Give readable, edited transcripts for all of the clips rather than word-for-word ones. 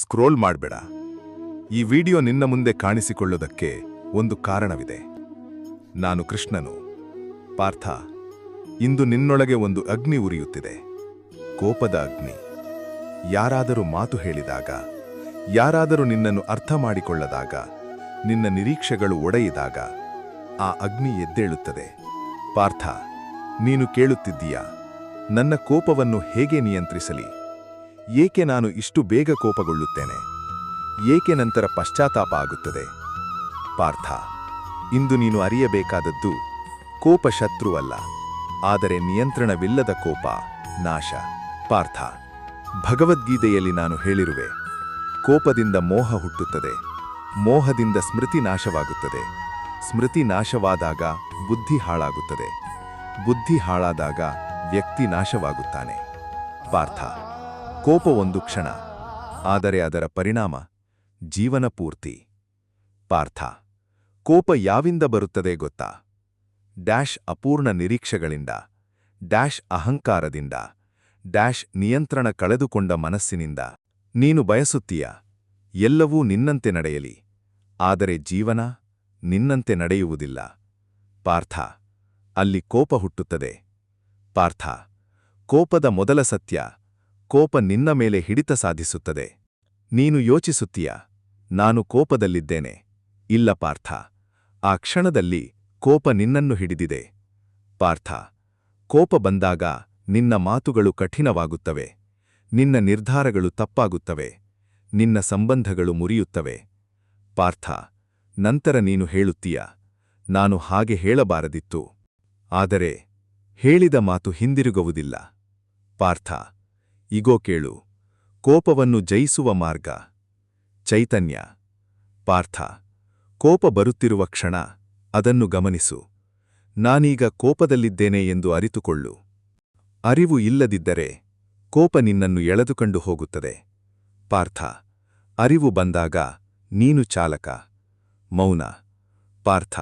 Scroll ಮಾಡಬೇಡ. ಈ video ನಿನ್ನ ಮುಂದೆ ಕಾಣಿಸಿಕೊಳ್ಳೋದಕ್ಕೆ ಒಂದು ಕಾರಣವಿದೆ. ನಾನು ಕೃಷ್ಣನು. ಪಾರ್ಥ, ಇಂದು ನಿನ್ನೊಳಗೆ ಒಂದು ಅಗ್ನಿ ಉರಿಯುತ್ತಿದೆ. ಕೋಪದ ಅಗ್ನಿ. ಯಾರಾದರೂ ಮಾತು ಹೇಳಿದಾಗ, ಯಾರಾದರೂ ನಿನ್ನನ್ನು ಅರ್ಥ ಮಾಡಿಕೊಳ್ಳದಾಗ, ನಿನ್ನ ನಿರೀಕ್ಷೆಗಳು ಒಡೆಯಿದಾಗ ಆ ಅಗ್ನಿ ಎದ್ದೇಳುತ್ತದೆ. ಪಾರ್ಥ, ನೀನು ಕೇಳುತ್ತಿದ್ದೀಯಾ, ನನ್ನ ಕೋಪವನ್ನು ಹೇಗೆ ನಿಯಂತ್ರಿಸಲಿ? ಏಕೆ ನಾನು ಇಷ್ಟು ಬೇಗ ಕೋಪಗೊಳ್ಳುತ್ತೇನೆ? ಏಕೆ ನಂತರ ಪಶ್ಚಾತ್ತಾಪ ಆಗುತ್ತದೆ? ಪಾರ್ಥ, ಇಂದು ನೀನು ಅರಿಯಬೇಕಾದದ್ದು ಕೋಪ ಶತ್ರುವಲ್ಲ, ಆದರೆ ನಿಯಂತ್ರಣವಿಲ್ಲದ ಕೋಪ ನಾಶ. ಪಾರ್ಥ, ಭಗವದ್ಗೀತೆಯಲ್ಲಿ ನಾನು ಹೇಳಿರುವೆ, ಕೋಪದಿಂದ ಮೋಹ ಹುಟ್ಟುತ್ತದೆ, ಮೋಹದಿಂದ ಸ್ಮೃತಿ ನಾಶವಾಗುತ್ತದೆ, ಸ್ಮೃತಿ ನಾಶವಾದಾಗ ಬುದ್ಧಿ ಹಾಳಾಗುತ್ತದೆ, ಬುದ್ಧಿ ಹಾಳಾದಾಗ ವ್ಯಕ್ತಿ ನಾಶವಾಗುತ್ತಾನೆ. ಪಾರ್ಥ, ಕೋಪ ಒಂದು ಕ್ಷಣ, ಆದರೆ ಅದರ ಪರಿಣಾಮ ಜೀವನ ಪೂರ್ತಿ. ಪಾರ್ಥ, ಕೋಪ ಯಾವಿಂದ ಬರುತ್ತದೆ ಗೊತ್ತಾ? ಡ್ಯಾಶ್ ಅಪೂರ್ಣ ನಿರೀಕ್ಷೆಗಳಿಂದ, ಡ್ಯಾಶ್ ಅಹಂಕಾರದಿಂದ, ಡ್ಯಾಶ್ ನಿಯಂತ್ರಣ ಕಳೆದುಕೊಂಡ ಮನಸ್ಸಿನಿಂದ. ನೀನು ಬಯಸುತ್ತೀಯ ಎಲ್ಲವೂ ನಿನ್ನಂತೆ ನಡೆಯಲಿ, ಆದರೆ ಜೀವನ ನಿನ್ನಂತೆ ನಡೆಯುವುದಿಲ್ಲ. ಪಾರ್ಥ, ಅಲ್ಲಿ ಕೋಪ ಹುಟ್ಟುತ್ತದೆ. ಪಾರ್ಥ, ಕೋಪದ ಮೊದಲ ಸತ್ಯ, ಕೋಪ ನಿನ್ನ ಮೇಲೆ ಹಿಡಿತ ಸಾಧಿಸುತ್ತದೆ. ನೀನು ಯೋಚಿಸುತ್ತೀಯ, ನಾನು ಕೋಪದಲ್ಲಿದ್ದೇನೆ. ಇಲ್ಲ ಪಾರ್ಥ, ಆ ಕ್ಷಣದಲ್ಲಿ ಕೋಪ ನಿನ್ನನ್ನು ಹಿಡಿದಿದೆ. ಪಾರ್ಥ, ಕೋಪ ಬಂದಾಗ ನಿನ್ನ ಮಾತುಗಳು ಕಠಿಣವಾಗುತ್ತವೆ, ನಿನ್ನ ನಿರ್ಧಾರಗಳು ತಪ್ಪಾಗುತ್ತವೆ, ನಿನ್ನ ಸಂಬಂಧಗಳು ಮುರಿಯುತ್ತವೆ. ಪಾರ್ಥ, ನಂತರ ನೀನು ಹೇಳುತ್ತೀಯ, ನಾನು ಹಾಗೆ ಹೇಳಬಾರದಿತ್ತು. ಆದರೆ ಹೇಳಿದ ಮಾತು ಹಿಂದಿರುಗುವುದಿಲ್ಲ. ಪಾರ್ಥ, ಇಗೋ ಕೇಳು, ಕೋಪವನ್ನು ಜಯಿಸುವ ಮಾರ್ಗ. ಚೈತನ್ಯ. ಪಾರ್ಥ, ಕೋಪ ಬರುತ್ತಿರುವ ಕ್ಷಣ ಅದನ್ನು ಗಮನಿಸು. ನಾನೀಗ ಕೋಪದಲ್ಲಿದ್ದೇನೆ ಎಂದು ಅರಿತುಕೊಳ್ಳು. ಅರಿವು ಇಲ್ಲದಿದ್ದರೆ ಕೋಪ ನಿನ್ನನ್ನು ಎಳೆದುಕೊಂಡು ಹೋಗುತ್ತದೆ. ಪಾರ್ಥ, ಅರಿವು ಬಂದಾಗ ನೀನು ಚಾಲಕ. ಮೌನ. ಪಾರ್ಥ,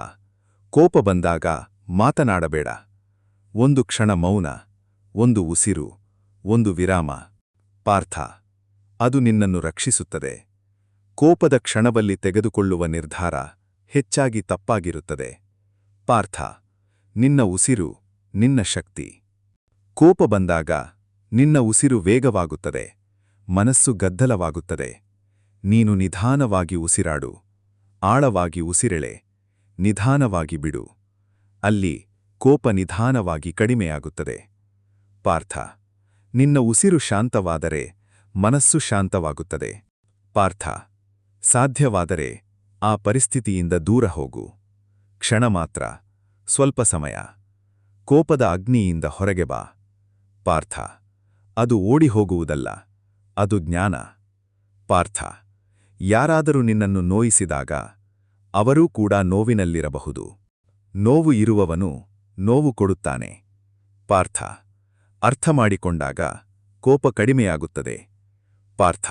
ಕೋಪ ಬಂದಾಗ ಮಾತನಾಡಬೇಡ. ಒಂದು ಕ್ಷಣ ಮೌನ, ಒಂದು ಉಸಿರು, ಒಂದು ವಿರಾಮ. ಪಾರ್ಥ, ಅದು ನಿನ್ನನ್ನು ರಕ್ಷಿಸುತ್ತದೆ. ಕೋಪದ ಕ್ಷಣದಲ್ಲಿ ತೆಗೆದುಕೊಳ್ಳುವ ನಿರ್ಧಾರ ಹೆಚ್ಚಾಗಿ ತಪ್ಪಾಗಿರುತ್ತದೆ. ಪಾರ್ಥ, ನಿನ್ನ ಉಸಿರು ನಿನ್ನ ಶಕ್ತಿ. ಕೋಪ ಬಂದಾಗ ನಿನ್ನ ಉಸಿರು ವೇಗವಾಗುತ್ತದೆ, ಮನಸ್ಸು ಗದ್ದಲವಾಗುತ್ತದೆ. ನೀನು ನಿಧಾನವಾಗಿ ಉಸಿರಾಡು, ಆಳವಾಗಿ ಉಸಿರೆಳೆ, ನಿಧಾನವಾಗಿ ಬಿಡು. ಅಲ್ಲಿ ಕೋಪ ನಿಧಾನವಾಗಿ ಕಡಿಮೆಯಾಗುತ್ತದೆ. ಪಾರ್ಥ, ನಿನ್ನ ಉಸಿರು ಶಾಂತವಾದರೆ ಮನಸ್ಸು ಶಾಂತವಾಗುತ್ತದೆ. ಪಾರ್ಥ, ಸಾಧ್ಯವಾದರೆ ಆ ಪರಿಸ್ಥಿತಿಯಿಂದ ದೂರ ಹೋಗು. ಕ್ಷಣ ಮಾತ್ರ, ಸ್ವಲ್ಪ ಸಮಯ. ಕೋಪದ ಅಗ್ನಿಯಿಂದ ಹೊರಗೆ ಬಾ. ಪಾರ್ಥ, ಅದು ಓಡಿ ಹೋಗುವುದಲ್ಲ, ಅದು ಜ್ಞಾನ. ಪಾರ್ಥ, ಯಾರಾದರೂ ನಿನ್ನನ್ನು ನೋಯಿಸಿದಾಗ ಅವರೂ ಕೂಡ ನೋವಿನಲ್ಲಿರಬಹುದು. ನೋವು ಇರುವವನು ನೋವು ಕೊಡುತ್ತಾನೆ. ಪಾರ್ಥ, ಅರ್ಥ ಮಾಡಿಕೊಂಡಾಗ ಕೋಪ ಕಡಿಮೆಯಾಗುತ್ತದೆ. ಪಾರ್ಥ,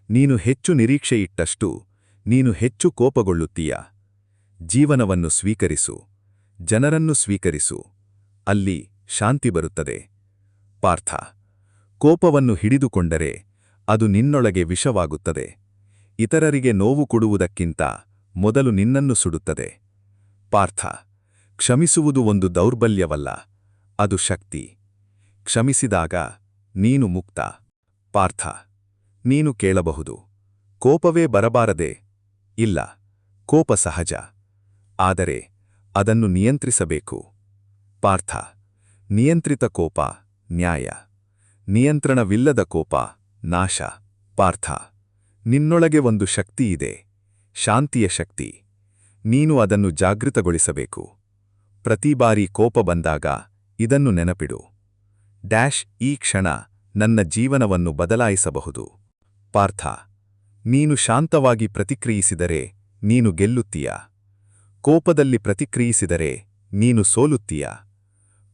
ನೀನು ಹೆಚ್ಚು ನಿರೀಕ್ಷೆಯಿಟ್ಟಷ್ಟು ನೀನು ಹೆಚ್ಚು ಕೋಪಗೊಳ್ಳುತ್ತೀಯ. ಜೀವನವನ್ನು ಸ್ವೀಕರಿಸು, ಜನರನ್ನು ಸ್ವೀಕರಿಸು, ಅಲ್ಲಿ ಶಾಂತಿ ಬರುತ್ತದೆ. ಪಾರ್ಥ, ಕೋಪವನ್ನು ಹಿಡಿದುಕೊಂಡರೆ ಅದು ನಿನ್ನೊಳಗೆ ವಿಷವಾಗುತ್ತದೆ. ಇತರರಿಗೆ ನೋವು ಕೊಡುವುದಕ್ಕಿಂತ ಮೊದಲು ನಿನ್ನನ್ನು ಸುಡುತ್ತದೆ. ಪಾರ್ಥ, ಕ್ಷಮಿಸುವುದು ಒಂದು ದೌರ್ಬಲ್ಯವಲ್ಲ, ಅದು ಶಕ್ತಿ. ಕ್ಷಮಿಸಿದಾಗ ನೀನು ಮುಕ್ತ. ಪಾರ್ಥ, ನೀನು ಕೇಳಬಹುದು, ಕೋಪವೇ ಬರಬಾರದೆ? ಇಲ್ಲ, ಕೋಪ ಸಹಜ, ಆದರೆ ಅದನ್ನು ನಿಯಂತ್ರಿಸಬೇಕು. ಪಾರ್ಥ, ನಿಯಂತ್ರಿತ ಕೋಪ ನ್ಯಾಯ, ನಿಯಂತ್ರಣವಿಲ್ಲದ ಕೋಪ ನಾಶ. ಪಾರ್ಥ, ನಿನ್ನೊಳಗೆ ಒಂದು ಶಕ್ತಿಯಿದೆ, ಶಾಂತಿಯ ಶಕ್ತಿ. ನೀನು ಅದನ್ನು ಜಾಗೃತಗೊಳಿಸಬೇಕು. ಪ್ರತಿ ಬಾರಿ ಕೋಪ ಬಂದಾಗ ಇದನ್ನು ನೆನಪಿಡು. ಡ್ಯಾಶ್ ಈ ಕ್ಷಣ ನನ್ನ ಜೀವನವನ್ನು ಬದಲಾಯಿಸಬಹುದು. ಪಾರ್ಥ, ನೀನು ಶಾಂತವಾಗಿ ಪ್ರತಿಕ್ರಿಯಿಸಿದರೆ ನೀನು ಗೆಲ್ಲುತ್ತೀಯ. ಕೋಪದಲ್ಲಿ ಪ್ರತಿಕ್ರಿಯಿಸಿದರೆ ನೀನು ಸೋಲುತ್ತೀಯ.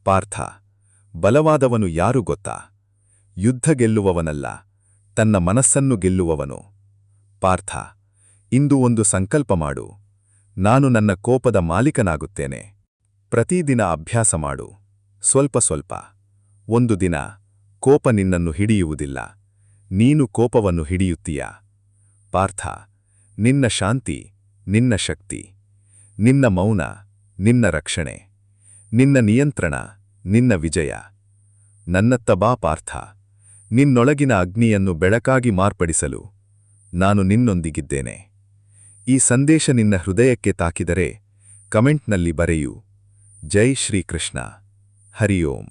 ಪಾರ್ಥ, ಬಲವಾದವನು ಯಾರು ಗೊತ್ತಾ? ಯುದ್ಧ ಗೆಲ್ಲುವವನಲ್ಲ, ತನ್ನ ಮನಸ್ಸನ್ನು ಗೆಲ್ಲುವವನು. ಪಾರ್ಥ, ಇಂದು ಒಂದು ಸಂಕಲ್ಪ ಮಾಡು, ನಾನು ನನ್ನ ಕೋಪದ ಮಾಲೀಕನಾಗುತ್ತೇನೆ. ಪ್ರತಿದಿನ ಅಭ್ಯಾಸ ಮಾಡು, ಸ್ವಲ್ಪ ಸ್ವಲ್ಪ. ಒಂದು ದಿನ ಕೋಪ ನಿನ್ನನ್ನು ಹಿಡಿಯುವುದಿಲ್ಲ, ನೀನು ಕೋಪವನ್ನು ಹಿಡಿಯುತ್ತೀಯ. ಪಾರ್ಥ, ನಿನ್ನ ಶಾಂತಿ, ನಿನ್ನ ಶಕ್ತಿ, ನಿನ್ನ ಮೌನ, ನಿನ್ನ ರಕ್ಷಣೆ, ನಿನ್ನ ನಿಯಂತ್ರಣ, ನಿನ್ನ ವಿಜಯ. ನನ್ನತ್ತ ಬಾ ಪಾರ್ಥ, ನಿನ್ನೊಳಗಿನ ಅಗ್ನಿಯನ್ನು ಬೆಳಕಾಗಿ ಮಾರ್ಪಡಿಸಲು ನಾನು ನಿನ್ನೊಂದಿಗಿದ್ದೇನೆ. ಈ ಸಂದೇಶ ನಿನ್ನ ಹೃದಯಕ್ಕೆ ತಾಕಿದರೆ ಕಮೆಂಟ್ನಲ್ಲಿ ಬರೆಯು. ಜೈ ಶ್ರೀಕೃಷ್ಣ. ಹರಿ ಓಂ.